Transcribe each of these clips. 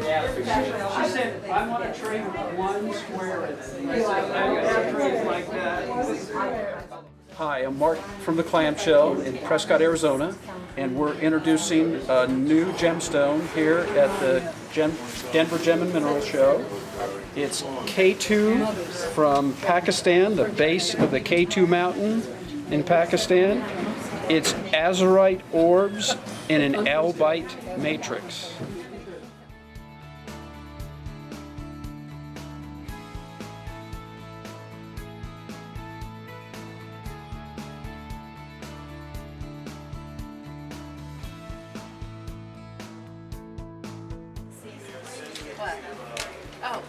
She said, I want to trade one square. And I said, I'm going to trade like that. Hi, I'm Mark from the Clamshell in Prescott, Arizona, and we're introducing a new gemstone here at the Denver Gem and Mineral Show. It's K2 from Pakistan, the base of the K2 mountain in Pakistan. It's azurite orbs in an albite matrix.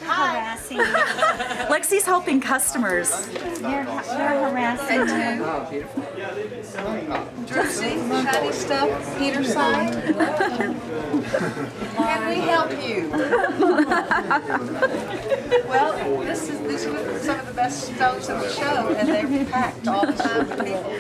Harassing. Lexi's helping customers. They're harassing. Oh, beautiful. Druzy, shiny stuff, Pietersite. Can we help you? Well, these are some of the best stones in the show, and they're packed all the time for people.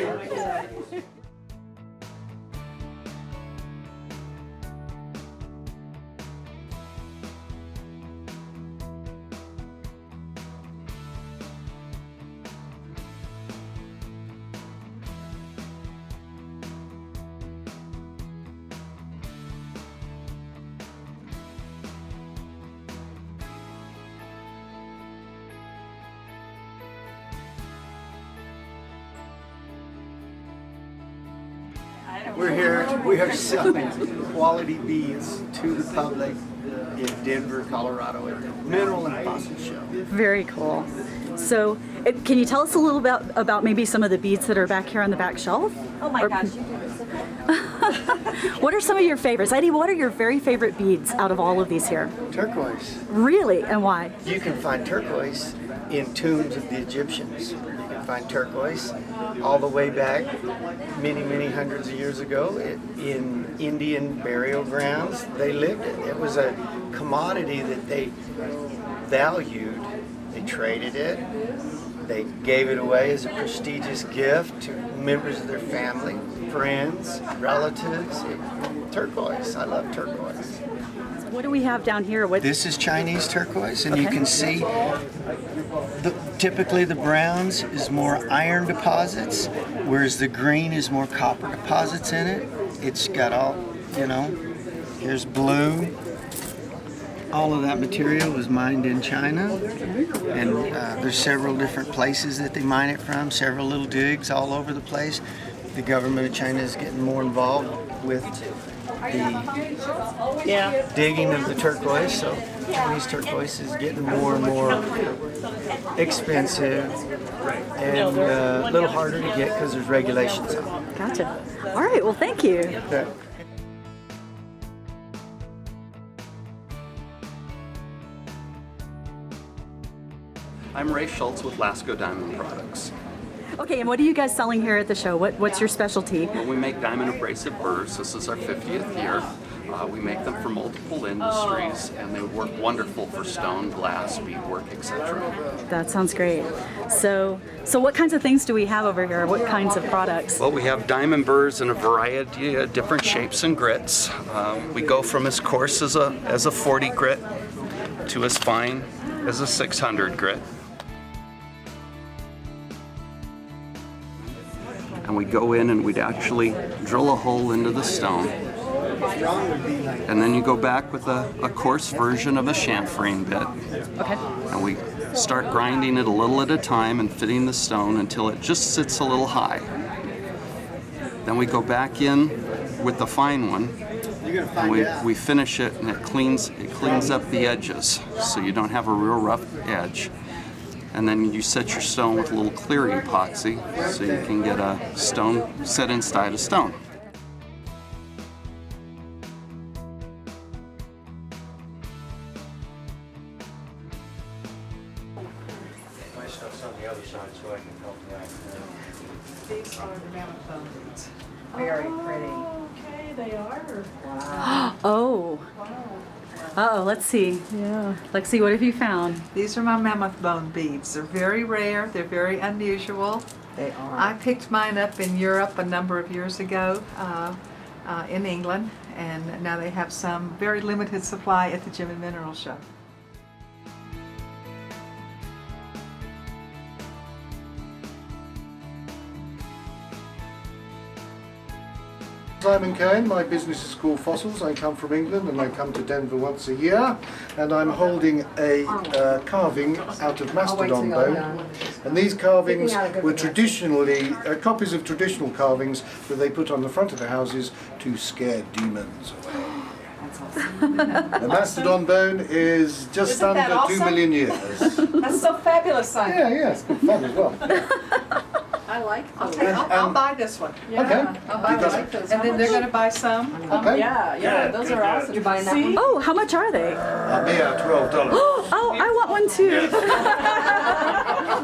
We're here, we are selling quality beads to the public in Denver, Colorado at the Mineral and Fossil Show. Very cool. So, can you tell us a little bit about maybe some of the beads that are back here on the back shelf? Oh my gosh, you do this so good. What are some of your favorites? Eddie, what are your very favorite beads out of all of these here? Turquoise. Really, and why? You can find turquoise in tombs of the Egyptians. You can find turquoise all the way back many hundreds of years ago in Indian burial grounds. They lived it. It was a commodity that they valued. They traded it. They gave it away as a prestigious gift to members of their family, friends, relatives. Turquoise. I love turquoise. What do we have down here? This is Chinese turquoise, and you can see typically the browns is more iron deposits, whereas the green is more copper deposits in it. It's got all, here's blue. All of that material was mined in China, and there's several different places that they mine it from, several little digs all over the place. The government of China is getting more involved with the digging of the turquoise, so Chinese turquoise is getting more and more expensive and a little harder to get because there's regulations on it. Gotcha. All right, well, thank you. Okay. I'm Ray Schultz with Lasco Diamond Products. Okay, and what are you guys selling here at the show? What's your specialty? Well, we make diamond abrasive burrs. This is our 50th year. We make them for multiple industries, and they work wonderful for stone, glass, beadwork, etc. That sounds great. So what kinds of things do we have over here? What kinds of products? Well, we have diamond burrs in a variety of different shapes and grits. We go from as coarse as a 40 grit to as fine as a 600 grit. And we go in and we'd actually drill a hole into the stone. And then you go back with a coarse version of a chamfering bit. Okay. And we start grinding it a little at a time and fitting the stone until it just sits a little high. Then we go back in with the fine one, and we finish it, and it cleans up the edges, so you don't have a real rough edge. And then you set your stone with a little clear epoxy, so you can get a stone set inside a stone. My stuff's on the other side, so I can help you out. These are the mammoth bone beads. Very pretty. Okay, they are. Wow. Oh. Uh-oh, let's see. Yeah. Lexi, what have you found? These are my mammoth bone beads. They're very rare. They're very unusual. They are. I picked mine up in Europe a number of years ago, in England, and now they have some very limited supply at the Gem and Mineral Show. Simon Cohen, my business is called Fossils. I come from England and I come to Denver once a year, and I'm holding a carving out of mastodon bone, and these carvings were traditionally copies of traditional carvings that they put on the front of the houses to scare demons away. The mastodon bone is just Isn't that under 2 awesome? million years. That's so fabulous, Simon. Yeah, it's good fun as well. I like those. I'll buy this one. Okay. I'll buy this one. And then they're going to buy some. Okay. Yeah, those are awesome. You're buying that one? Oh, how much are they? Yeah, $12. Oh, I want one too.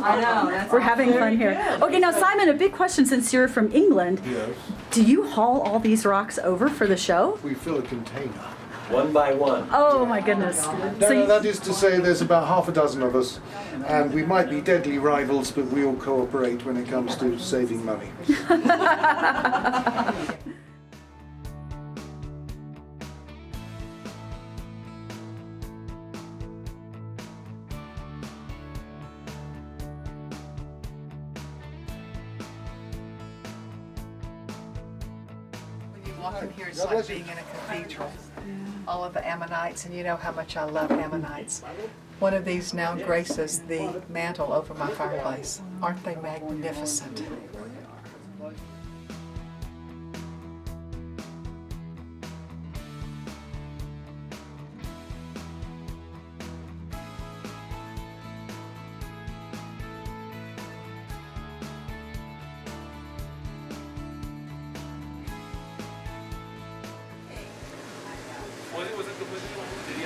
I know. That's We're having fun here. Okay, now Simon, a big question since you're from England. Yes. Do you haul all these rocks over for the show? We fill a container. One by one. Oh my goodness. No, that is to say there's about half a dozen of us, and we might be deadly rivals, but we all cooperate when it comes to saving money. When you walk in here, it's like being in a cathedral. All of the ammonites, and you know how much I love ammonites. One of these now graces the mantle over my fireplace. Aren't they magnificent?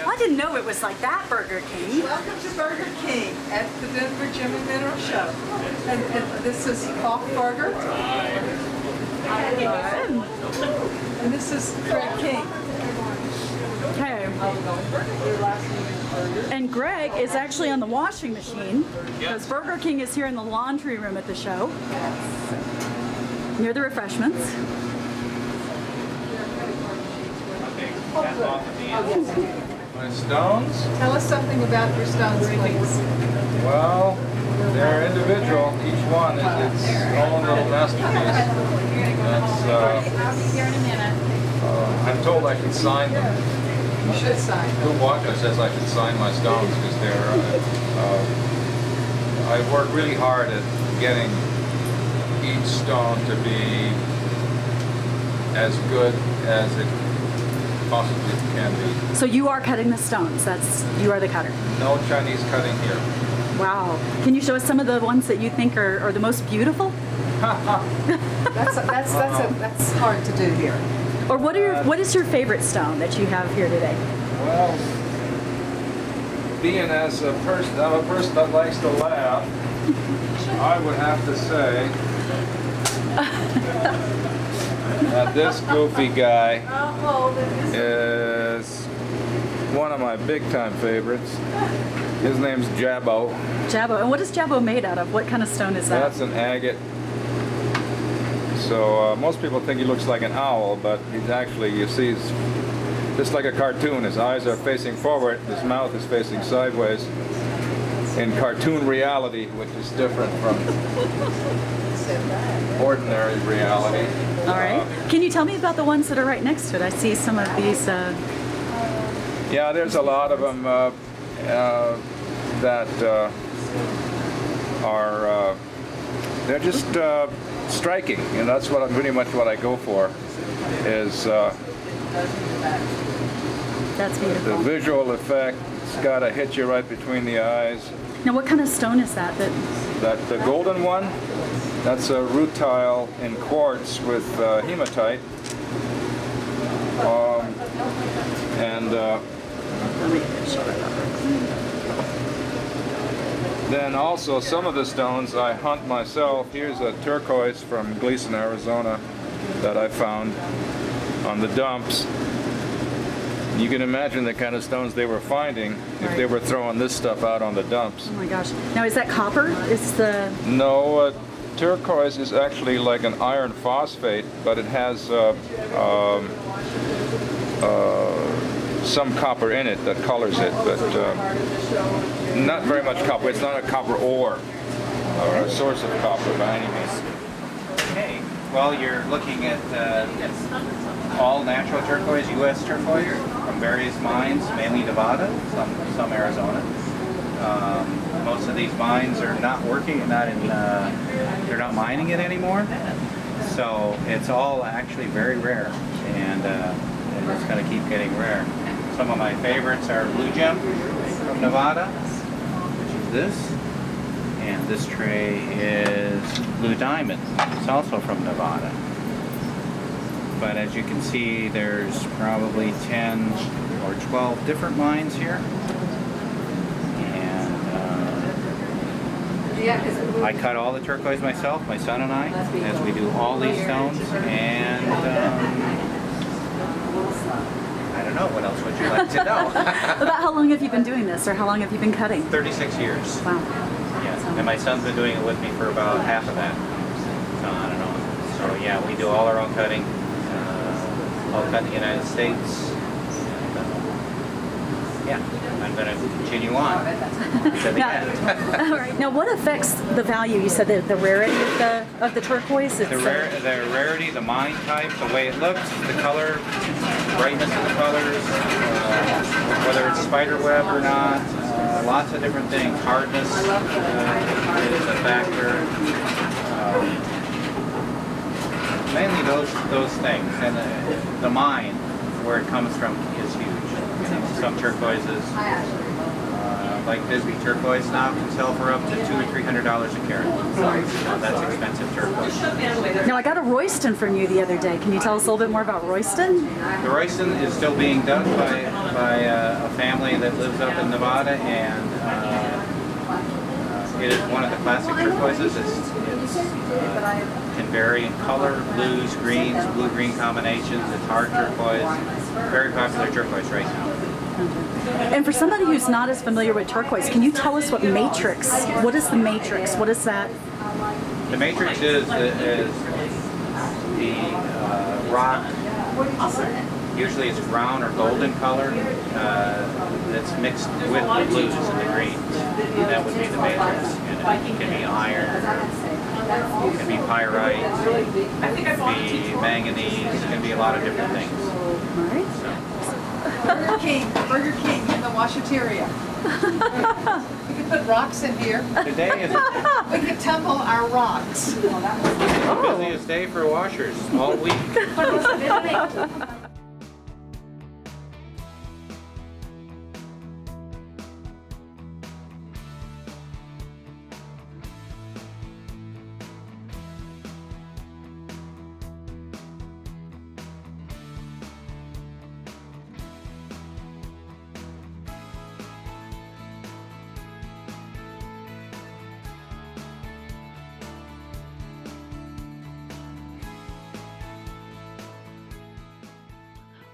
I didn't know it was like that, Burger King. Welcome to Burger King at the Denver Gem and Mineral Show. And this is Falk Burger. And this is Greg King. Okay. And Greg is actually on the washing machine because Burger King is here in the laundry room at the show, near the refreshments. My stones? Tell us something about your stones, please. Well, they're individual. Each one is its own little masterpiece. I'm told I can sign them. You should sign. Who Walker says I should sign my stones because they're. I work really hard at getting each stone to be as good as it possibly can be. So you are cutting the stones. You are the cutter. No Chinese cutting here. Wow. Can you show us some of the ones that you think are the most beautiful? That's hard to do here. Or what is your favorite stone that you have here today? Well, being as a person, I'm a person that likes to laugh, I would have to say that this goofy guy is one of my big-time favorites. His name's Jabbo. Jabbo. And what is Jabbo made out of? What kind of stone is that? That's an agate. So most people think he looks like an owl, but he's actually, you see, he's just like a cartoon. His eyes are facing forward, his mouth is facing sideways. In cartoon reality, which is different from ordinary reality. All right. Can you tell me about the ones that are right next to it? I see some of these. Yeah, there's a lot of them that are, they're just striking, and that's what pretty much what I go for, is That's beautiful. the visual effect. It's got to hit you right between the eyes. Now, what kind of stone is that? That the golden one, that's a rutile in quartz with hematite. Then also some of the stones I hunt myself. Here's a turquoise from Gleeson, Arizona that I found on the dumps. You can imagine the kind of stones they were finding if they were throwing this stuff out on the dumps. Oh my gosh. Now, is that copper? No, turquoise is actually like an iron phosphate, but it has some copper in it that colors it, but not very much copper. It's not a copper ore or a source of copper by any means. Okay, well, you're looking at all natural turquoise, U.S. turquoise from various mines, mainly Nevada, some Arizona. Most of these mines are not working, they're not mining it anymore. So it's all actually very rare, and it's going to keep getting rare. Some of my favorites are blue gem from Nevada, which is this, and this tray is blue diamond. It's also from Nevada. But as you can see, there's probably 10 or 12 different mines here. I cut all the turquoise myself, my son and I, as we do all these stones, and I don't know, what else would you like to know? About how long have you been doing this, or how long have you been cutting? 36 years. Wow. Yeah, and my son's been doing it with me for about half of that. So I don't know. So yeah, we do all our own cutting, all cut in the United States. Yeah, I'm going to continue on to the end. All right. Now, what affects the value? You said the rarity of the turquoise. The rarity, the mine type, the way it looks, the color, brightness of the colors, whether it's spiderweb or not, lots of different things. Hardness is a factor. Mainly those things, and the mine, where it comes from, is huge. Some turquoises, like Bisbee Turquoise now, can sell for up to $200 or $300 a carat. That's expensive turquoise. Now, I got a Royston from you the other day. Can you tell us a little bit more about Royston? The Royston is still being done by a family that lives up in Nevada, and it is one of the classic turquoises. It can vary in color, blues, greens, blue-green combinations. It's hard turquoise. Very popular turquoise right now. And for somebody who's not as familiar with turquoise, can you tell us what matrix? What is the matrix? What is that? The matrix is the rock. Usually it's brown or golden color that's mixed with the blues and the greens. That would be the matrix. And it can be iron, it can be pyrite, it can be manganese, it can be a lot of different things. All right. Burger King in the washateria. We could put rocks in here. Today is We could tumble our rocks. the busiest day for washers all week.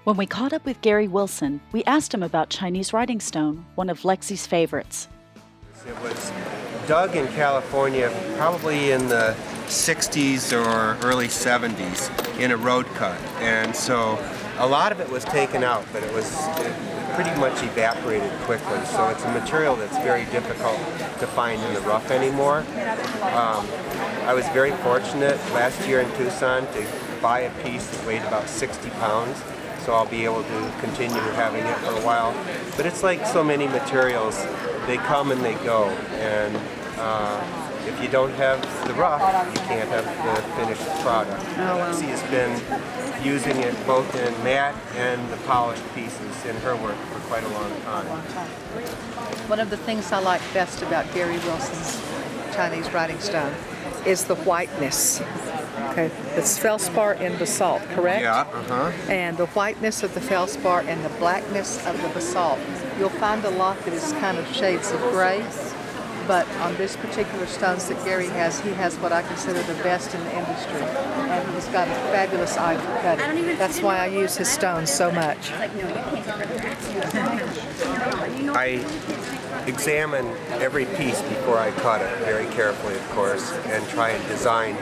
When we caught up with Gary Wilson, we asked him about Chinese writing stone, one of Lexi's favorites. It was dug in California probably in the 60s or early 70s in a road cut. And so a lot of it was taken out, but it pretty much evaporated quickly. So it's a material that's very difficult to find in the rough anymore. I was very fortunate last year in Tucson to buy a piece that weighed about 60 pounds. So I'll be able to continue having it for a while. But it's like so many materials, they come and they go. And if you don't have the rough, you can't have the finished product. Lexi has been using it both in matte and the polished pieces in her work for quite a long time. One of the things I like best about Gary Wilson's Chinese writing stone is the whiteness. Okay, it's feldspar and basalt, correct? Yeah, And the whiteness of the feldspar and the blackness of the basalt. You'll find a lot that is kind of shades of gray, but on this particular stones that Gary has, he has what I consider the best in the industry. And he's got a fabulous eye for cutting. That's why I use his stones so much. I examine every piece before I cut it, very carefully, of course, and try and design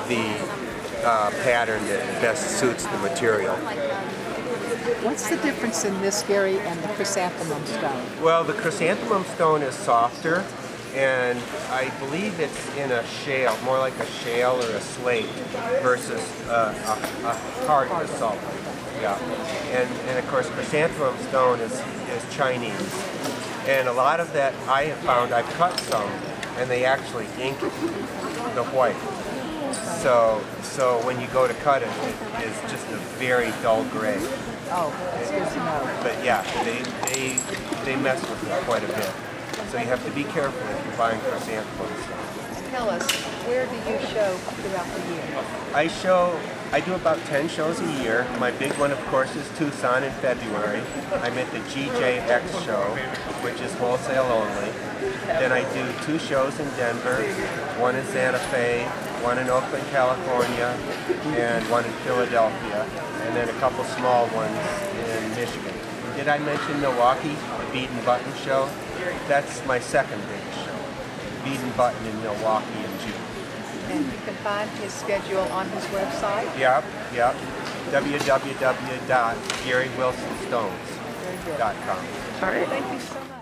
the pattern that best suits the material. What's the difference in this, Gary, and the chrysanthemum stone? Well, the chrysanthemum stone is softer, and I believe it's in a shale, more like a shale or a slate versus a hard basalt. Yeah, and of course chrysanthemum stone is Chinese, and a lot of that I have found, I've cut some, and they actually ink the white. So when you go to cut it, it is just a very dull gray. Oh, that's good to know. But yeah, they mess with it quite a bit. So you have to be careful if you're buying chrysanthemum stone. Tell us, where do you show throughout the year? I do about 10 shows a year. My big one, of course, is Tucson in February. I'm at the GJX show, which is wholesale only. Then I do 2 shows in Denver, one in Santa Fe, one in Oakland, California, and one in Philadelphia, and then a couple small ones in Michigan. Did I mention Milwaukee, the Bead and Button show? That's my second big show, Bead and Button in Milwaukee in June. And you can find his schedule on his website? Yep. www.GaryWilsonStones.com. All right. Thank you so much.